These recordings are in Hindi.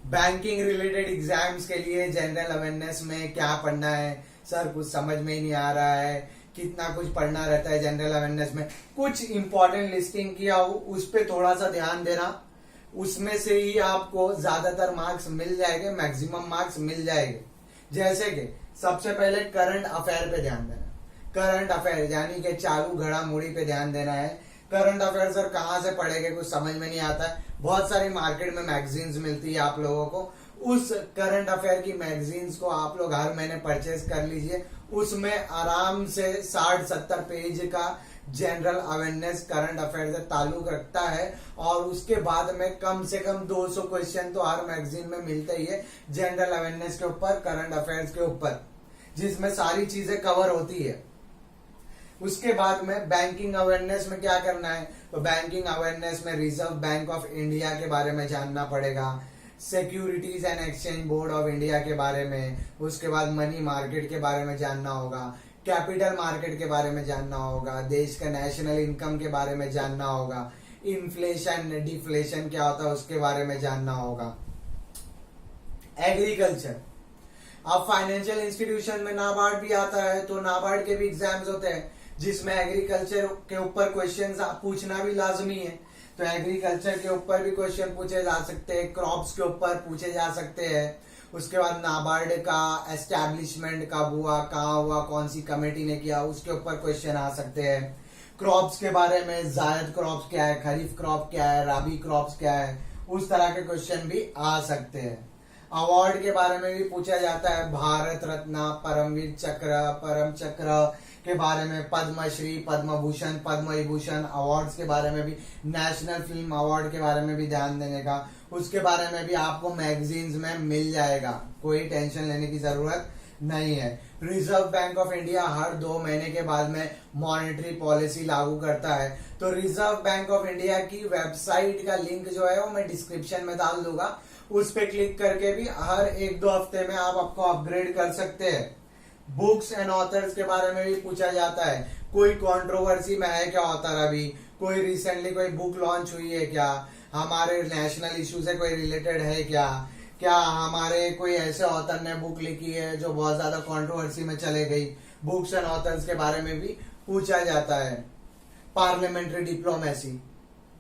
बैंकिंग रिलेटेड एग्जाम्स के लिए जनरल अवेयरनेस में क्या पढ़ना है सर, कुछ समझ में ही नहीं आ रहा है, कितना कुछ पढ़ना रहता है जनरल अवेयरनेस में। कुछ इंपॉर्टेंट लिस्टिंग किया हो, उस पर थोड़ा सा ध्यान देना, उसमें से ही आपको ज्यादातर मार्क्स मिल जाएंगे, मैक्सिमम मार्क्स मिल जाएंगे। जैसे कि सबसे पहले करंट अफेयर पे ध्यान देना, करंट अफेयर यानी कि चालू घड़ामुड़ी पे ध्यान देना है। करंट अफेयर सर कहाँ से पढ़ेंगे, कुछ समझ में नहीं आता है। बहुत सारी मार्केट में मैगजीन्स मिलती है आप लोगों को, उस करंट अफेयर की मैगजीन्स को आप लोग हर महीने परचेज कर लीजिए। उसमें आराम से 60-70 पेज का जनरल अवेयरनेस करंट अफेयर से ताल्लुक रखता है, और उसके बाद में कम से कम 200 क्वेश्चन तो हर मैगजीन में मिलते ही है जनरल अवेयरनेस के ऊपर, करंट अफेयर्स के ऊपर, जिसमें सारी चीजें कवर होती है। उसके बाद में बैंकिंग अवेयरनेस में क्या करना है, तो बैंकिंग अवेयरनेस में रिजर्व बैंक ऑफ इंडिया के बारे में जानना पड़ेगा, securities and exchange board of India के बारे में, उसके बाद मनी मार्केट के बारे में जानना होगा, कैपिटल मार्केट के बारे में जानना होगा, देश का नेशनल इनकम के बारे में जानना होगा, इन्फ्लेशन डिफ्लेशन क्या होता है उसके बारे में जानना होगा। एग्रीकल्चर, अब फाइनेंशियल इंस्टीट्यूशन में नाबार्ड भी आता है, तो नाबार्ड के भी एग्जाम्स होते हैं जिसमें एग्रीकल्चर के ऊपर क्वेश्चंस पूछना भी लाजमी है। तो एग्रीकल्चर के ऊपर भी क्वेश्चन पूछे जा सकते हैं, क्रॉप्स के ऊपर पूछे जा सकते हैं। उसके बाद नाबार्ड का एस्टैब्लिशमेंट कब हुआ, कहाँ हुआ, कौन सी कमेटी ने किया, उसके ऊपर क्वेश्चन आ सकते हैं। क्रॉप्स के बारे में जायद क्रॉप्स क्या है, खरीफ क्रॉप क्या है, राबी क्रॉप्स क्या है, उस तरह के क्वेश्चन भी आ सकते हैं। अवार्ड के बारे में भी पूछा जाता है, भारत रत्न, परमवीर चक्र, परम चक्र के बारे में, पद्मश्री, पद्म भूषण, पद्म विभूषण अवार्ड्स के बारे में भी, नेशनल फिल्म अवार्ड के बारे में भी ध्यान देने का, उसके बारे में भी आपको मैगजीन्स में मिल जाएगा, कोई टेंशन लेने की जरूरत नहीं है। रिजर्व बैंक ऑफ इंडिया हर 2 महीने के बाद में मॉनेटरी पॉलिसी लागू करता है, तो रिजर्व बैंक ऑफ इंडिया की वेबसाइट का लिंक जो है वो मैं डिस्क्रिप्शन में डाल दूंगा, उस पे क्लिक करके भी हर 1-2 हफ्ते में आप आपको अपग्रेड कर सकते हैं। बुक्स एंड ऑथर्स के बारे में भी पूछा जाता है, कोई कंट्रोवर्सी में है क्या ऑथर, अभी कोई रिसेंटली कोई बुक लॉन्च हुई है क्या, हमारे नेशनल इशू से कोई रिलेटेड है क्या हमारे कोई ऐसे ऑथर ने बुक लिखी है जो बहुत ज्यादा कंट्रोवर्सी में चले गई, बुक्स एंड ऑथर्स के बारे में भी पूछा जाता है। पार्लियामेंट्री डिप्लोमेसी,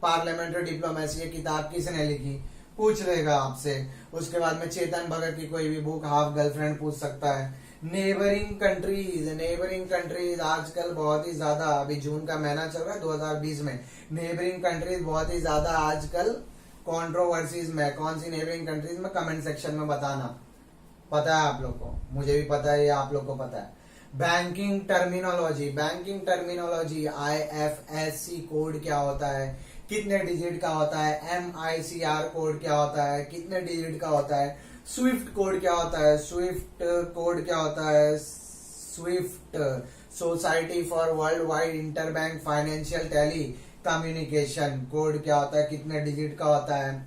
पार्लियामेंट्री डिप्लोमेसी ये किताब किसने लिखी पूछ लेगा आपसे। उसके बाद में चेतन भगत की कोई भी बुक, हाफ गर्लफ्रेंड पूछ सकता है। नेबरिंग कंट्रीज, नेबरिंग कंट्रीज आजकल बहुत ही ज्यादा, अभी जून का महीना चल रहा है 2020 में, नेबरिंग कंट्रीज बहुत ही ज्यादा आजकल कंट्रोवर्सीज में। कौन सी नेबरिंग कंट्रीज में, कमेंट सेक्शन में बताना, पता है आप लोग को, मुझे भी पता है, ये आप लोग को पता है। Banking terminology, banking terminology, IFSC code क्या होता है, कितने डिजिट का होता है, MICR कोड क्या होता है, कितने डिजिट का होता है, स्विफ्ट कोड क्या होता है, स्विफ्ट कोड क्या होता है, SWIFT society for world wide interbank financial telecommunication code क्या होता है, कितने डिजिट का होता है।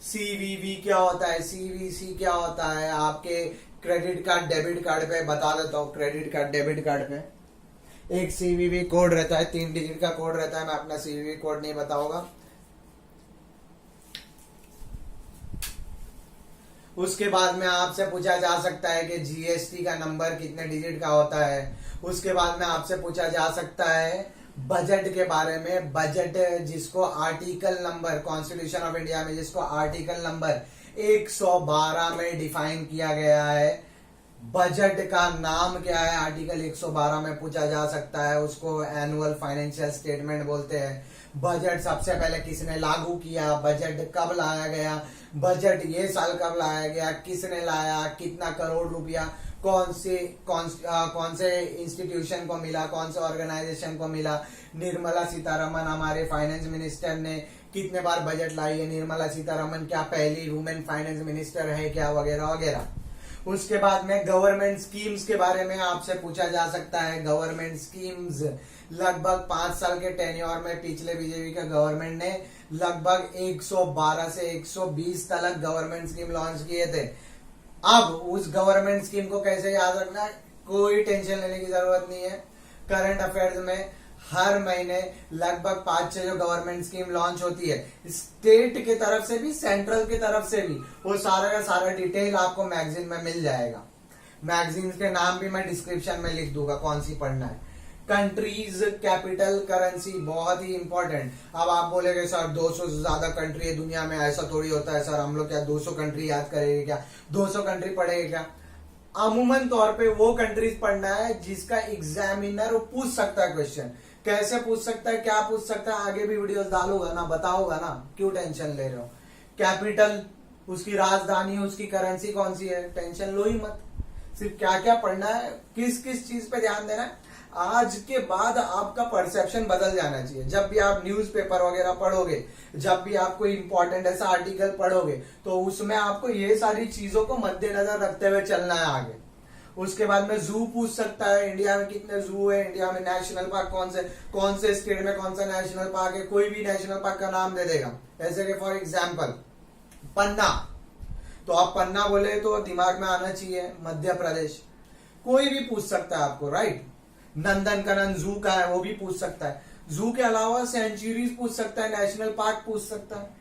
CVV क्या होता है, CVC क्या होता है, आपके क्रेडिट कार्ड डेबिट कार्ड पे बता देता हूँ, क्रेडिट कार्ड डेबिट कार्ड पे एक CVV कोड रहता है, 3 डिजिट का कोड रहता है, मैं अपना CVV कोड नहीं बताऊंगा। उसके बाद में आपसे पूछा जा सकता है कि GST का नंबर कितने डिजिट का होता है। उसके बाद में आपसे पूछा जा सकता है बजट के बारे में, बजट जिसको article number, constitution of India में जिसको आर्टिकल नंबर 112 में डिफाइन किया गया है, बजट का नाम क्या है, आर्टिकल 112 में पूछा जा सकता है। उसको एनुअल फाइनेंशियल स्टेटमेंट बोलते हैं। बजट सबसे पहले किसने लागू किया, बजट कब लाया गया, बजट ये साल कब लाया गया, किसने लाया, कितना करोड़ रुपया कौन से इंस्टीट्यूशन को मिला, कौन से ऑर्गेनाइजेशन को मिला। निर्मला सीतारमन हमारे फाइनेंस मिनिस्टर ने कितने बार बजट लाई है, निर्मला सीतारमन क्या पहली वुमेन फाइनेंस मिनिस्टर है क्या, वगैरह वगैरह। उसके बाद में गवर्नमेंट स्कीम्स के बारे में आपसे पूछा जा सकता है। गवर्नमेंट स्कीम्स लगभग 5 साल के टेन्योर में पिछले बीजेपी का गवर्नमेंट ने लगभग 112 से 120 तक गवर्नमेंट स्कीम लॉन्च किए थे। अब उस गवर्नमेंट स्कीम को कैसे याद रखना है, कोई टेंशन लेने की जरूरत नहीं है। करंट अफेयर्स में हर महीने लगभग 5-6 जो गवर्नमेंट स्कीम लॉन्च होती है, स्टेट की तरफ से भी सेंट्रल की तरफ से भी, वो सारा का सारा डिटेल आपको मैगजीन में मिल जाएगा। मैगजीन के नाम भी मैं डिस्क्रिप्शन में लिख दूंगा कौन सी पढ़ना है। कंट्रीज, कैपिटल, करेंसी बहुत ही इंपॉर्टेंट। अब आप बोलेगे सर 200 से ज्यादा कंट्री है दुनिया में, ऐसा थोड़ी होता है सर, हम लोग क्या 200 कंट्री याद करेंगे क्या, 200 कंट्री पढ़ेंगे क्या? अमूमन तौर पे वो कंट्रीज पढ़ना है जिसका एग्जामिनर पूछ सकता है क्वेश्चन। कैसे पूछ सकता है, क्या पूछ सकता है, आगे भी वीडियोस डालूंगा ना, बताऊंगा ना, क्यों टेंशन ले रहे हो। कैपिटल, उसकी राजधानी, उसकी करेंसी कौन सी है, टेंशन लो ही मत। सिर्फ क्या क्या पढ़ना है, किस किस चीज पे ध्यान देना है, आज के बाद आपका परसेप्शन बदल जाना चाहिए। जब भी आप न्यूज़पेपर वगैरह पढ़ोगे, जब भी आप कोई इंपॉर्टेंट ऐसा आर्टिकल पढ़ोगे, तो उसमें आपको ये सारी चीजों को मद्देनजर रखते हुए चलना है आगे। उसके बाद में जू पूछ सकता है, इंडिया में कितने जू है, इंडिया में नेशनल पार्क कौन से स्टेट में कौन सा नेशनल पार्क है, कोई भी नेशनल पार्क का नाम दे देगा। जैसे कि फॉर एग्जाम्पल पन्ना, तो आप पन्ना बोले तो दिमाग में आना चाहिए मध्य प्रदेश। कोई भी पूछ सकता है आपको, राइट। नंदनकानन जू का है, वो भी पूछ सकता है। जू के अलावा सेंचुरीज पूछ सकता है, नेशनल पार्क पूछ सकता है।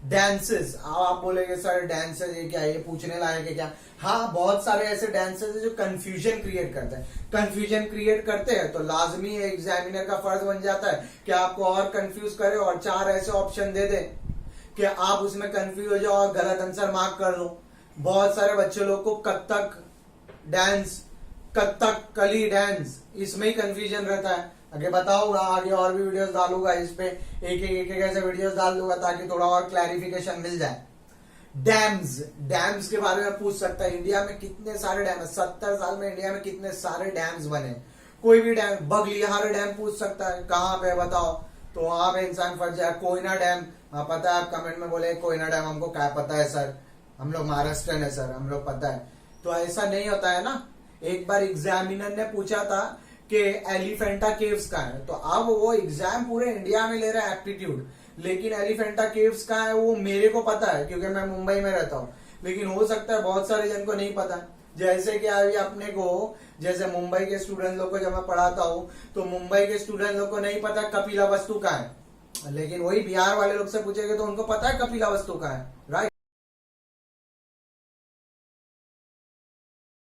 डांसेस, आप बोलेंगे सर डांसेस ये क्या है, ये पूछने लायक है क्या? हाँ, बहुत सारे ऐसे डांसेस है जो कंफ्यूजन क्रिएट करते हैं। कंफ्यूजन क्रिएट करते हैं तो लाजमी एग्जामिनर का फर्ज बन जाता है कि आपको और कंफ्यूज करे और 4 ऐसे ऑप्शन दे दे कि आप उसमें कंफ्यूज हो जाओ और गलत आंसर मार्क कर लो। बहुत सारे बच्चे लोग को कथक डांस, कथकली डांस, इसमें ही कंफ्यूजन रहता है। आगे बताऊंगा, आगे और भी वीडियोस डालूंगा इस पे, एक ऐसे वीडियोस डाल दूंगा ताकि थोड़ा और क्लैरिफिकेशन मिल जाए। डैम्स के बारे में पूछ सकता है, इंडिया में कितने सारे डैम है, 70 साल में इंडिया में कितने सारे डैम्स बने। कोई भी डैम, बगलिहार डैम पूछ सकता है, कहाँ पे बताओ, तो वहां पे इंसान फंस जाए। कोयना डैम, हाँ पता है, आप कमेंट में बोले कोयना डैम हमको क्या पता है सर, हम लोग महाराष्ट्र है सर, हम लोग पता है। तो ऐसा नहीं होता है ना। एक बार एग्जामिनर ने पूछा था कि एलिफेंटा केव्स कहाँ है, तो अब वो एग्जाम पूरे इंडिया में ले रहा है एप्टीट्यूड, लेकिन एलिफेंटा केव्स कहाँ है वो मेरे को पता है क्योंकि मैं मुंबई में रहता हूँ, लेकिन हो सकता है बहुत सारे जन को नहीं पता। जैसे कि अभी अपने को, जैसे मुंबई के स्टूडेंट लोग को जब मैं पढ़ाता हूँ तो मुंबई के स्टूडेंट लोग को नहीं पता कपिला वस्तु कहाँ है, लेकिन वही बिहार वाले लोग से पूछेंगे तो उनको पता है कपिला वस्तु कहाँ है, राइट।